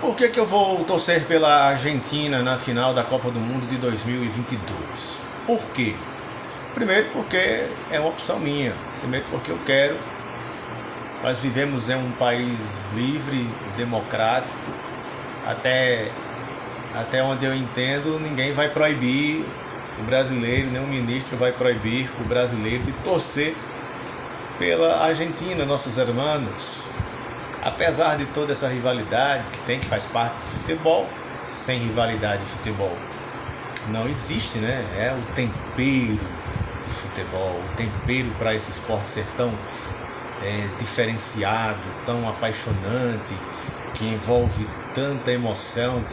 Por que eu vou torcer pela Argentina na final da Copa do Mundo de 2022? Por quê? Primeiro porque é uma opção minha. Primeiro porque eu quero. Nós vivemos em um país livre, democrático. Até onde eu entendo, ninguém vai proibir o brasileiro, nenhum ministro vai proibir o brasileiro de torcer pela Argentina, nossos irmãos. Apesar de toda essa rivalidade que tem, que faz parte do futebol, sem rivalidade de futebol não existe, né? É o tempero do futebol, o tempero para esse esporte ser tão diferenciado, tão apaixonante, que envolve tanta emoção,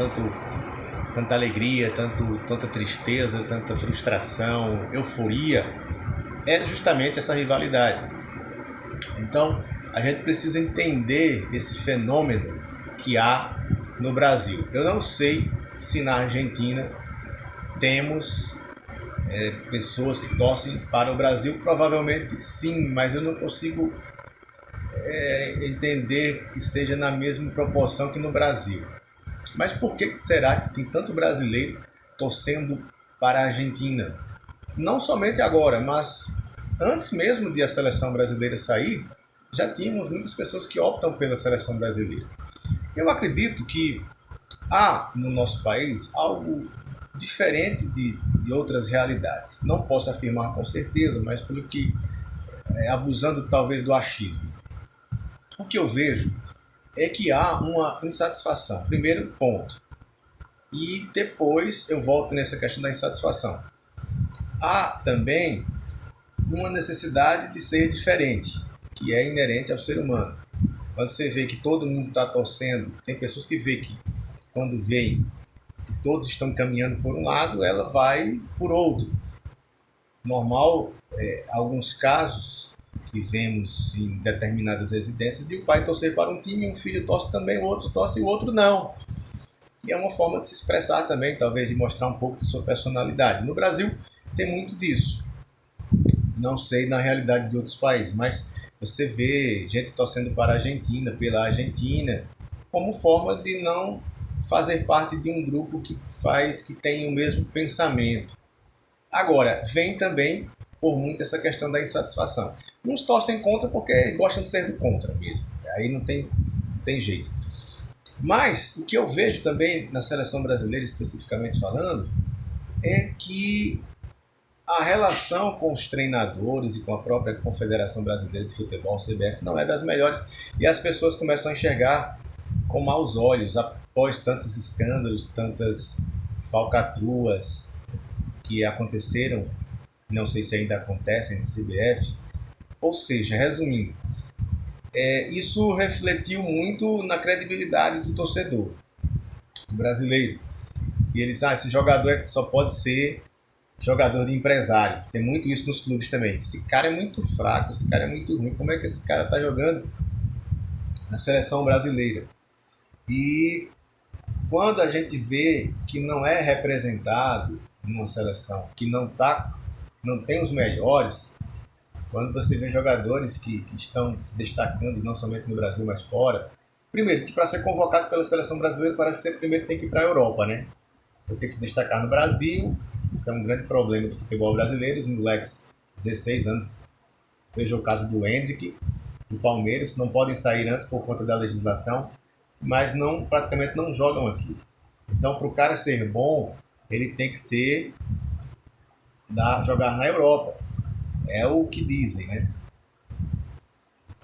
tanta alegria, tanta tristeza, tanta frustração, euforia, é justamente essa rivalidade. Então, a gente precisa entender esse fenômeno que há no Brasil. Eu não sei se na Argentina temos pessoas que torcem para o Brasil, provavelmente sim, mas eu não consigo entender que seja na mesma proporção que no Brasil. Mas por que será que tem tanto brasileiro torcendo para a Argentina? Não somente agora, mas antes mesmo de a seleção brasileira sair, já tínhamos muitas pessoas que optam pela seleção brasileira. Eu acredito que há no nosso país algo diferente de outras realidades. Não posso afirmar com certeza, mas pelo que, abusando talvez do achismo. O que eu vejo é que há uma insatisfação, primeiro ponto. E depois eu volto nessa questão da insatisfação. Há também uma necessidade de ser diferente, que é inerente ao ser humano. Quando você vê que todo mundo está torcendo, tem pessoas que vê que quando veem que todos estão caminhando por um lado, ela vai por outro. Normal, alguns casos que vemos em determinadas residências de o pai torcer para um time, um filho torce também, o outro torce e o outro não. E é uma forma de se expressar também, talvez de mostrar um pouco de sua personalidade. No Brasil tem muito disso. Não sei na realidade de outros países, mas você vê gente torcendo para a Argentina, pela Argentina, como forma de não fazer parte de um grupo que tem o mesmo pensamento. Agora, vem também por muito essa questão da insatisfação. Uns torcem contra porque gostam de ser do contra mesmo. Aí não tem jeito. Mas o que eu vejo também na seleção brasileira, especificamente falando, é que a relação com os treinadores e com a própria Confederação Brasileira de Futebol, CBF, não é das melhores. E as pessoas começam a enxergar com maus olhos após tantos escândalos, tantas falcatruas que aconteceram, não sei se ainda acontecem na CBF. Ou seja, resumindo, isso refletiu muito na credibilidade do torcedor brasileiro. Que eles, esse jogador só pode ser jogador de empresário. Tem muito isso nos clubes também. Esse cara é muito fraco, esse cara é muito ruim. Como é que esse cara está jogando na seleção brasileira? E quando a gente vê que não é representado numa seleção, que não tem os melhores, quando você vê jogadores que estão se destacando não somente no Brasil, mas fora, primeiro, que para ser convocado pela seleção brasileira parece que você primeiro tem que ir para a Europa, né? Você tem que se destacar no Brasil. Isso é um grande problema do futebol brasileiro. Os moleques, 16 anos, veja o caso do Hendrick, do Palmeiras, não podem sair antes por conta da legislação, mas praticamente não jogam aqui. Então, para o cara ser bom, ele tem que jogar na Europa. É o que dizem, né?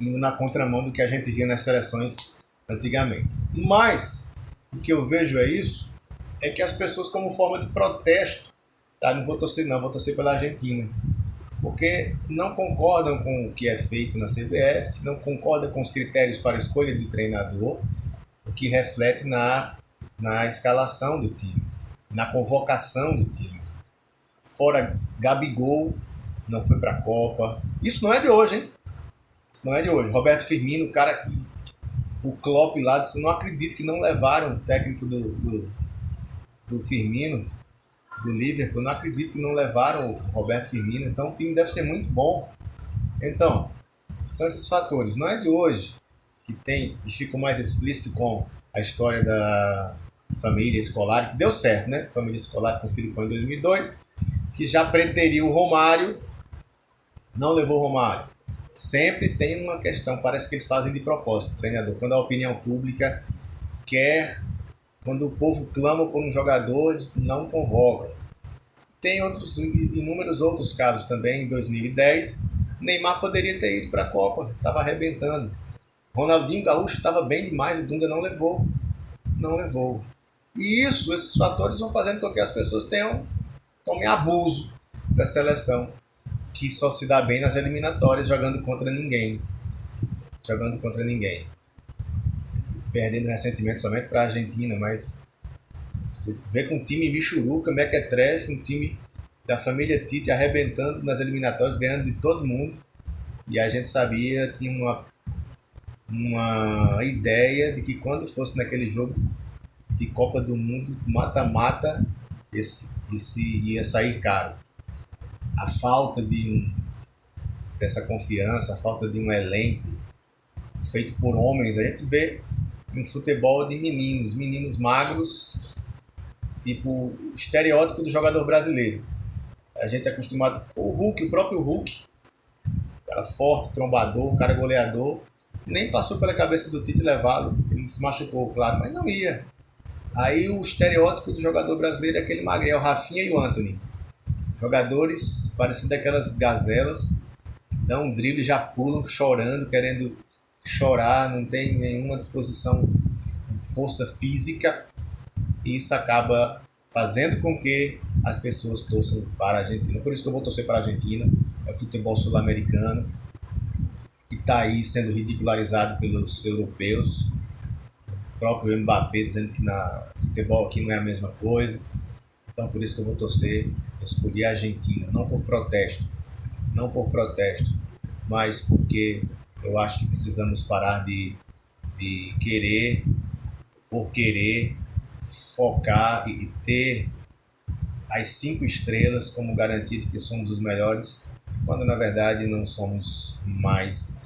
Indo na contramão do que a gente via nas seleções antigamente. Mas, o que eu vejo é que as pessoas, como forma de protesto, não vou torcer não, vou torcer pela Argentina, porque não concordam com o que é feito na CBF, não concordam com os critérios para a escolha de treinador, o que reflete na escalação do time, na convocação do time. Fora Gabigol, não foi para a Copa. Isso não é de hoje, hein? Isso não é de hoje. Roberto Firmino, o cara que o Klopp lá disse, não acredito que não levaram o técnico do Firmino, do Liverpool, não acredito que não levaram o Roberto Firmino, então o time deve ser muito bom. Então, são esses fatores. Não é de hoje que ficou mais explícito com a história da família escolar, que deu certo, né? Família escolar com o Filipão em 2002, que já preteria o Romário, não levou o Romário. Sempre tem uma questão, parece que eles fazem de propósito, treinador. Quando a opinião pública quer, quando o povo clama por um jogador, eles não convocam. Tem outros, inúmeros outros casos também. Em 2010, Neymar poderia ter ido para a Copa, estava arrebentando. Ronaldinho Gaúcho estava bem demais, o Dunga não levou. Não levou. E esses fatores vão fazendo com que as pessoas tomem abuso da seleção, que só se dá bem nas eliminatórias jogando contra ninguém. Jogando contra ninguém. Perdendo recentemente somente para a Argentina, mas você vê com um time Michuruca, Mequetrefe, um time da família Tite arrebentando nas eliminatórias, ganhando de todo mundo. E a gente sabia, tinha uma ideia de que quando fosse naquele jogo de Copa do Mundo, mata-mata, esse ia sair caro. A falta dessa confiança, a falta de um elenco feito por homens, a gente vê um futebol de meninos magros, tipo o estereótipo do jogador brasileiro. A gente é acostumado o próprio Hulk, cara forte, trombador, cara goleador, nem passou pela cabeça do Tite levá-lo, ele se machucou, claro, mas não ia. Aí o estereótipo do jogador brasileiro é aquele magrelo, o Rafinha e o Antony. Jogadores parecendo aquelas gazelas, dão um drible e já pulam chorando, querendo chorar, não tem nenhuma disposição, força física, e isso acaba fazendo com que as pessoas torçam para a Argentina. Por isso que eu vou torcer para a Argentina, é o futebol sul-americano, que está aí sendo ridicularizado pelos europeus, o próprio Mbappé dizendo que na futebol aqui não é a mesma coisa. Então por isso que eu vou torcer, escolhi a Argentina, não por protesto, mas porque eu acho que precisamos parar de querer, por querer, focar e ter as 5 estrelas como garantia de que somos os melhores, quando na verdade não somos mais.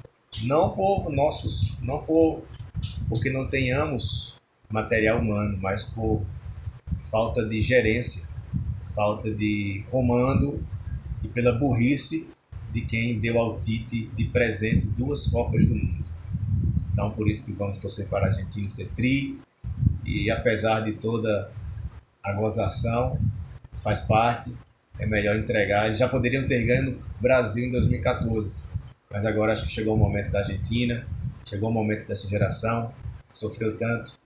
Porque não tenhamos material humano, mas por falta de gerência, falta de comando e pela burrice de quem deu ao Tite de presente 2 Copas do Mundo. Então por isso que vamos torcer para a Argentina ser tri, e apesar de toda a gozação, faz parte, é melhor entregar. Eles já poderiam ter ganho no Brasil em 2014, mas agora acho que chegou o momento da Argentina, chegou o momento dessa geração, que sofreu tanto,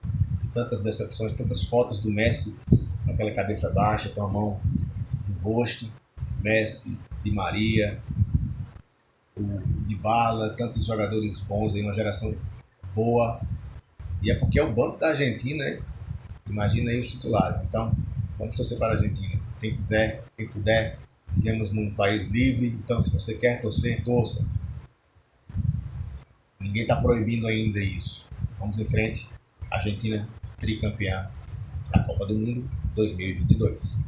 tantas decepções, tantas fotos do Messi com aquela cabeça baixa, com a mão no rosto, Messi, Di Maria, o Dybala, tantos jogadores bons, aí, uma geração boa, e é porque é o banco da Argentina, hein? Imagina aí os titulares. Então, vamos torcer para a Argentina. Quem quiser, quem puder, vivemos num país livre, então se você quer torcer, torça. Ninguém está proibindo ainda isso. Vamos em frente. Argentina tricampeã da Copa do Mundo 2022.